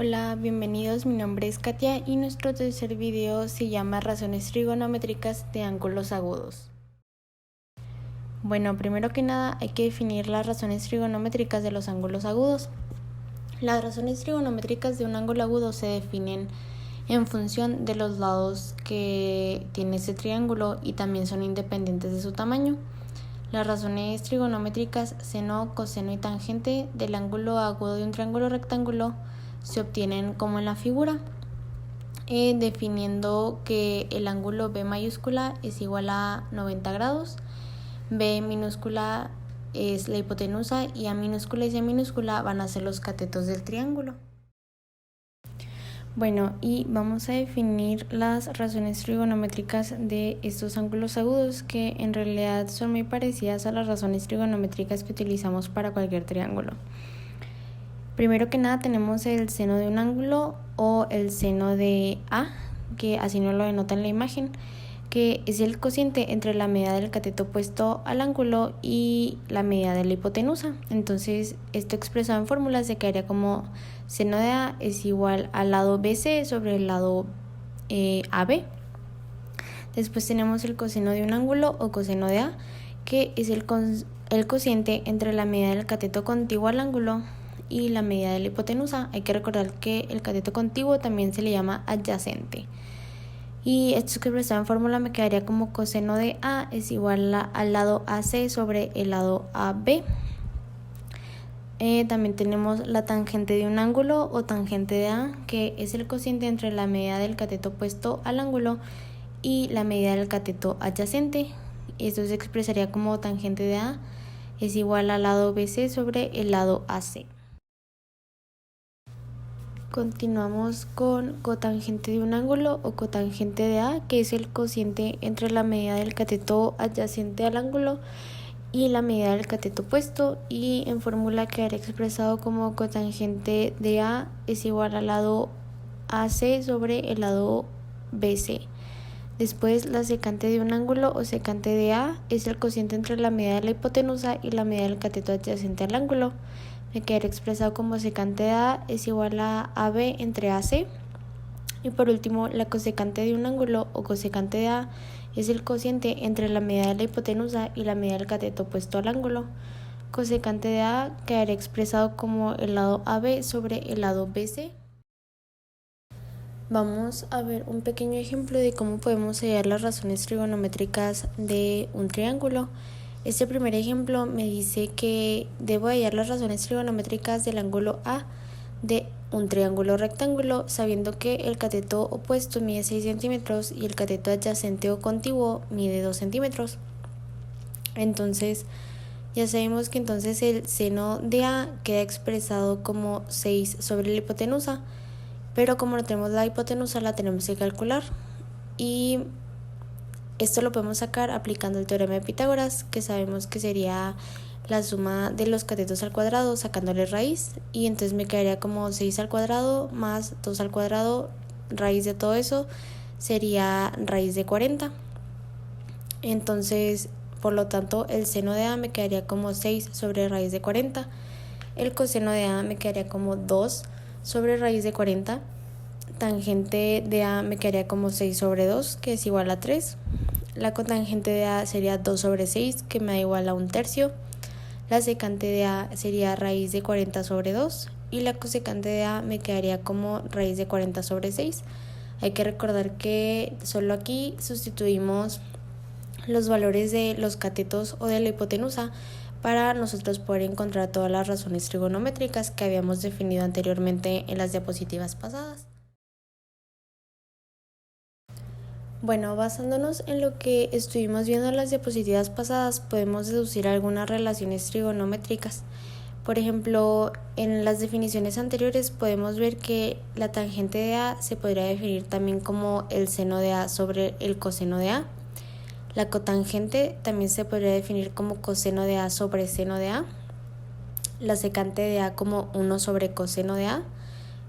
Hola, bienvenidos, mi nombre es Katia y nuestro tercer video se llama Razones trigonométricas de ángulos agudos. Bueno, primero que nada hay que definir las razones trigonométricas de los ángulos agudos. Las razones trigonométricas de un ángulo agudo se definen en función de los lados que tiene ese triángulo y también son independientes de su tamaño. Las razones trigonométricas seno, coseno y tangente del ángulo agudo de un triángulo rectángulo se obtienen como en la figura, definiendo que el ángulo B mayúscula es igual a 90 grados, B minúscula es la hipotenusa y A minúscula y C minúscula van a ser los catetos del triángulo. Bueno, y vamos a definir las razones trigonométricas de estos ángulos agudos, que en realidad son muy parecidas a las razones trigonométricas que utilizamos para cualquier triángulo. Primero que nada tenemos el seno de un ángulo o el seno de A, que así nos lo denota en la imagen, que es el cociente entre la medida del cateto opuesto al ángulo y la medida de la hipotenusa. Entonces, esto expresado en fórmula se quedaría como seno de A es igual al lado BC sobre el lado AB. Después tenemos el coseno de un ángulo o coseno de A, que es el cociente entre la medida del cateto contiguo al ángulo y la medida de la hipotenusa. Hay que recordar que el cateto contiguo también se le llama adyacente. Y esto que expresado en fórmula me quedaría como coseno de A es igual al lado AC sobre el lado AB. También tenemos la tangente de un ángulo o tangente de A, que es el cociente entre la medida del cateto opuesto al ángulo y la medida del cateto adyacente. Esto se expresaría como tangente de A es igual al lado BC sobre el lado AC. Continuamos con cotangente de un ángulo o cotangente de A, que es el cociente entre la medida del cateto adyacente al ángulo y la medida del cateto opuesto, y en fórmula quedará expresado como cotangente de A es igual al lado AC sobre el lado BC. Después, la secante de un ángulo o secante de A es el cociente entre la medida de la hipotenusa y la medida del cateto adyacente al ángulo. Me quedará expresado como secante de A es igual a AB entre AC. Y por último, la cosecante de un ángulo o cosecante de A es el cociente entre la medida de la hipotenusa y la medida del cateto opuesto al ángulo. Cosecante de A quedará expresado como el lado AB sobre el lado BC. Vamos a ver un pequeño ejemplo de cómo podemos hallar las razones trigonométricas de un triángulo. Este primer ejemplo me dice que debo hallar las razones trigonométricas del ángulo A de un triángulo rectángulo, sabiendo que el cateto opuesto mide 6 centímetros y el cateto adyacente o contiguo mide 2 centímetros. Entonces, ya sabemos que entonces el seno de A queda expresado como 6 sobre la hipotenusa, pero como no tenemos la hipotenusa la tenemos que calcular, y esto lo podemos sacar aplicando el teorema de Pitágoras, que sabemos que sería la suma de los catetos al cuadrado sacándole raíz, y entonces me quedaría como 6 al cuadrado más 2 al cuadrado, raíz de todo eso sería raíz de 40. Entonces, por lo tanto, el seno de A me quedaría como 6 sobre raíz de 40. El coseno de A me quedaría como 2 sobre raíz de 40. Tangente de A me quedaría como 6 sobre 2, que es igual a 3. La cotangente de A sería 2 sobre 6, que me da igual a 1/3. La secante de A sería raíz de 40 sobre 2. Y la cosecante de A me quedaría como raíz de 40 sobre 6. Hay que recordar que solo aquí sustituimos los valores de los catetos o de la hipotenusa para nosotros poder encontrar todas las razones trigonométricas que habíamos definido anteriormente en las diapositivas pasadas. Bueno, basándonos en lo que estuvimos viendo en las diapositivas pasadas, podemos deducir algunas relaciones trigonométricas. Por ejemplo, en las definiciones anteriores podemos ver que la tangente de A se podría definir también como el seno de A sobre el coseno de A. La cotangente también se podría definir como coseno de A sobre seno de A. La secante de A como 1 sobre coseno de A.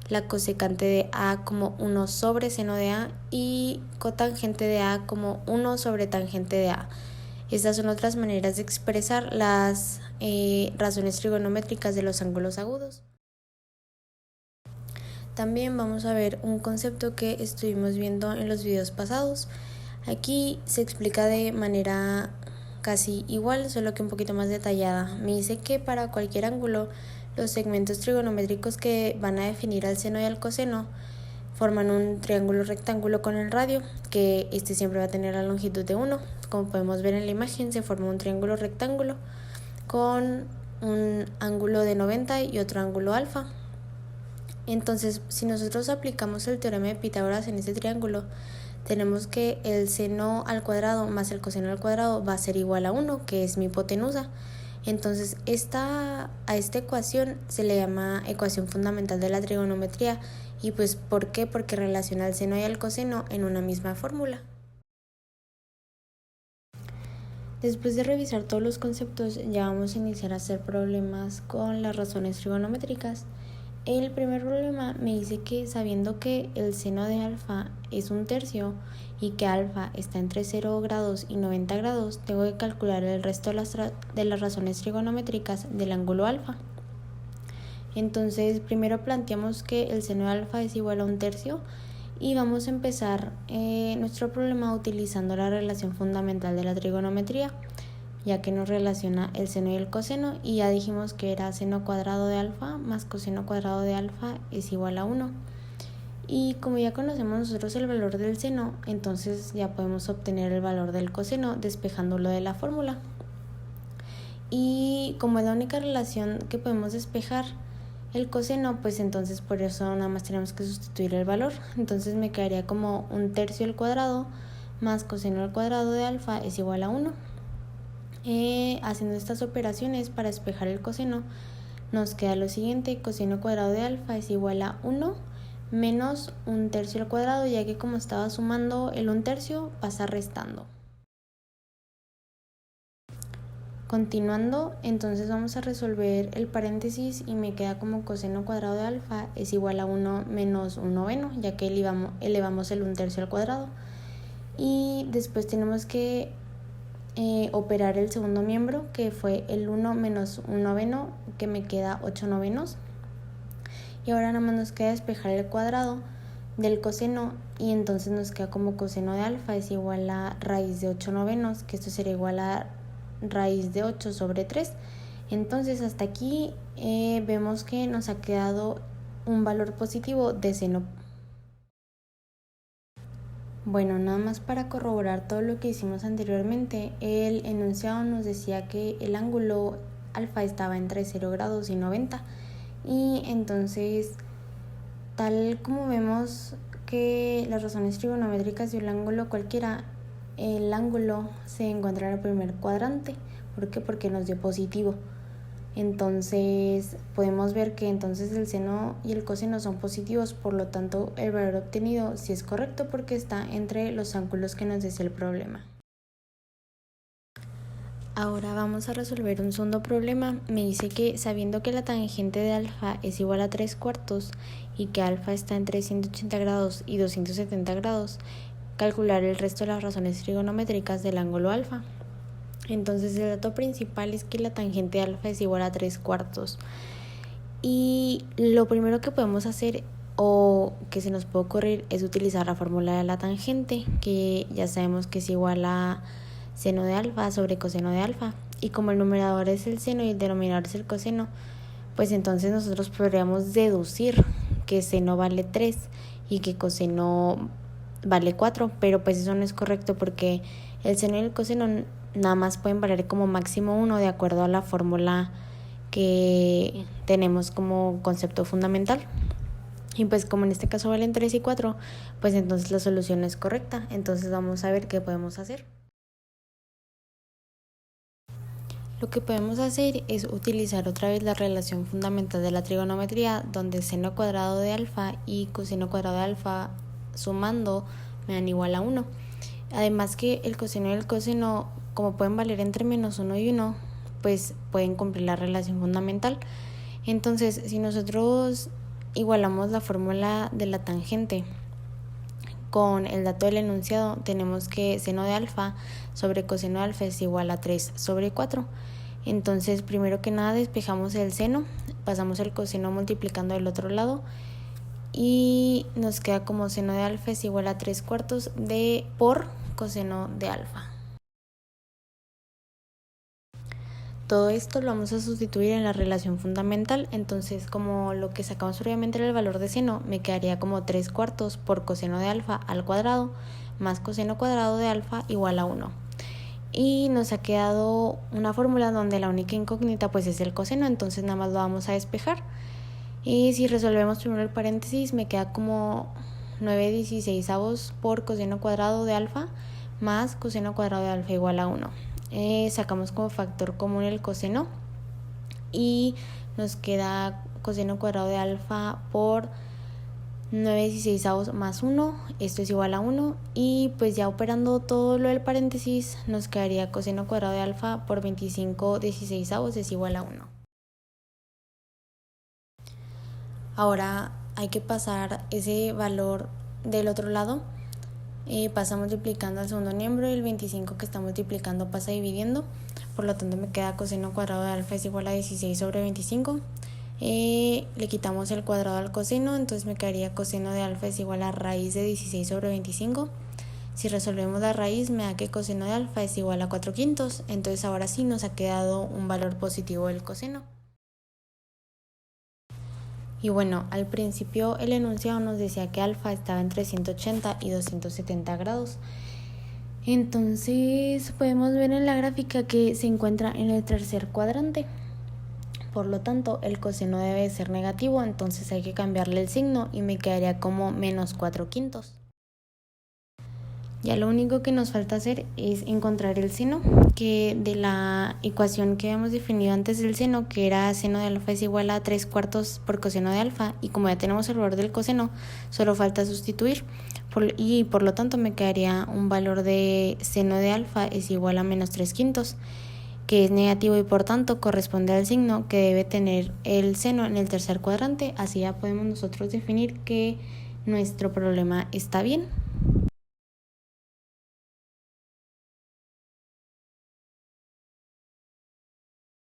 La cosecante de A como 1 sobre seno de A y cotangente de A como 1 sobre tangente de A. Estas son otras maneras de expresar las razones trigonométricas de los ángulos agudos. También vamos a ver un concepto que estuvimos viendo en los videos pasados. Aquí se explica de manera casi igual, solo que un poquito más detallada. Me dice que para cualquier ángulo, los segmentos trigonométricos que van a definir al seno y al coseno forman un triángulo rectángulo con el radio, que este siempre va a tener la longitud de 1. Como podemos ver en la imagen, se forma un triángulo rectángulo con un ángulo de 90 y otro ángulo alfa. Entonces, si nosotros aplicamos el teorema de Pitágoras en este triángulo, tenemos que el seno al cuadrado más el coseno al cuadrado va a ser igual a 1, que es mi hipotenusa. Entonces, a esta ecuación se le llama ecuación fundamental de la trigonometría. ¿Y pues por qué? Porque relaciona el seno y el coseno en una misma fórmula. Después de revisar todos los conceptos, ya vamos a iniciar a hacer problemas con las razones trigonométricas. El primer problema me dice que sabiendo que el seno de alfa es 1/3 y que alfa está entre 0 grados y 90 grados, tengo que calcular el resto de las razones trigonométricas del ángulo alfa. Entonces, primero planteamos que el seno de alfa es igual a 1/3 y vamos a empezar nuestro problema utilizando la relación fundamental de la trigonometría, ya que nos relaciona el seno y el coseno, y ya dijimos que era seno cuadrado de alfa más coseno cuadrado de alfa es igual a 1. Y como ya conocemos nosotros el valor del seno, entonces ya podemos obtener el valor del coseno despejándolo de la fórmula. Y como es la única relación que podemos despejar el coseno, pues entonces por eso nada más tenemos que sustituir el valor. Entonces me quedaría como 1/3 al cuadrado más coseno al cuadrado de alfa es igual a 1. Haciendo estas operaciones para despejar el coseno, nos queda lo siguiente: coseno cuadrado de alfa es igual a 1 menos 1/3 al cuadrado, ya que como estaba sumando el 1/3 pasa restando. Continuando, entonces vamos a resolver el paréntesis y me queda como coseno cuadrado de alfa es igual a 1 menos 1/9, ya que elevamos el 1/3 al cuadrado. Y después tenemos que operar el segundo miembro, que fue el 1 menos 1/9, que me queda 8/9. Y ahora nada más nos queda despejar el cuadrado del coseno, y entonces nos queda como coseno de alfa es igual a raíz de 8/9, que esto sería igual a raíz de 8 sobre 3. Entonces hasta aquí vemos que nos ha quedado un valor positivo de seno. Bueno, nada más para corroborar todo lo que hicimos anteriormente, el enunciado nos decía que el ángulo alfa estaba entre 0 grados y 90, y entonces tal como vemos que las razones trigonométricas de un ángulo cualquiera, el ángulo se encuentra en el primer cuadrante. ¿Por qué? Porque nos dio positivo. Entonces podemos ver que entonces el seno y el coseno son positivos, por lo tanto el valor obtenido sí es correcto porque está entre los ángulos que nos decía el problema. Ahora vamos a resolver un segundo problema. Me dice que sabiendo que la tangente de alfa es igual a 3/4 y que alfa está entre 180 grados y 270 grados, calcular el resto de las razones trigonométricas del ángulo alfa. Entonces el dato principal es que la tangente de alfa es igual a 3/4. Y lo primero que podemos hacer o que se nos puede ocurrir es utilizar la fórmula de la tangente, que ya sabemos que es igual a seno de alfa sobre coseno de alfa. Y como el numerador es el seno y el denominador es el coseno, pues entonces nosotros podríamos deducir que seno vale 3 y que coseno vale 4, pero pues eso no es correcto porque el seno y el coseno nada más pueden valer como máximo 1 de acuerdo a la fórmula que tenemos como concepto fundamental. Y pues como en este caso valen 3 y 4, pues entonces la solución es correcta. Entonces vamos a ver qué podemos hacer. Lo que podemos hacer es utilizar otra vez la relación fundamental de la trigonometría, donde seno cuadrado de alfa y coseno cuadrado de alfa sumando me dan igual a 1. Además que el coseno y el coseno, como pueden valer entre menos 1 y 1, pues pueden cumplir la relación fundamental. Entonces, si nosotros igualamos la fórmula de la tangente con el dato del enunciado, tenemos que seno de alfa sobre coseno de alfa es igual a 3 sobre 4. Entonces, primero que nada despejamos el seno, pasamos el coseno multiplicando del otro lado y nos queda como seno de alfa es igual a 3/4 de por coseno de alfa. Todo esto lo vamos a sustituir en la relación fundamental, entonces como lo que sacamos previamente era el valor de seno, me quedaría como 3/4 por coseno de alfa al cuadrado más coseno cuadrado de alfa igual a 1. Y nos ha quedado una fórmula donde la única incógnita pues es el coseno, entonces nada más lo vamos a despejar. Y si resolvemos primero el paréntesis, me queda como 9/16 por coseno cuadrado de alfa más coseno cuadrado de alfa igual a 1. Sacamos como factor común el coseno y nos queda coseno cuadrado de alfa por 9/16 más 1, esto es igual a 1, y pues ya operando todo lo del paréntesis nos quedaría coseno cuadrado de alfa por 25/16 es igual a 1. Ahora hay que pasar ese valor del otro lado, pasa multiplicando al segundo miembro y el 25 que está multiplicando pasa dividiendo, por lo tanto me queda coseno cuadrado de alfa es igual a 16/25. Le quitamos el cuadrado al coseno, entonces me quedaría coseno de alfa es igual a raíz de 16/25. Si resolvemos la raíz me da que coseno de alfa es igual a 4/5, entonces ahora sí nos ha quedado un valor positivo del coseno. Y bueno, al principio el enunciado nos decía que alfa estaba entre 180 y 270 grados. Entonces podemos ver en la gráfica que se encuentra en el tercer cuadrante. Por lo tanto, el coseno debe ser negativo, entonces hay que cambiarle el signo y me quedaría como menos 4/5. Ya lo único que nos falta hacer es encontrar el seno, que de la ecuación que habíamos definido antes del seno, que era seno de alfa es igual a 3/4 por coseno de alfa, y como ya tenemos el valor del coseno, solo falta sustituir, y por lo tanto me quedaría un valor de seno de alfa es igual a menos 3/5, que es negativo y por tanto corresponde al signo que debe tener el seno en el tercer cuadrante. Así ya podemos nosotros definir que nuestro problema está bien.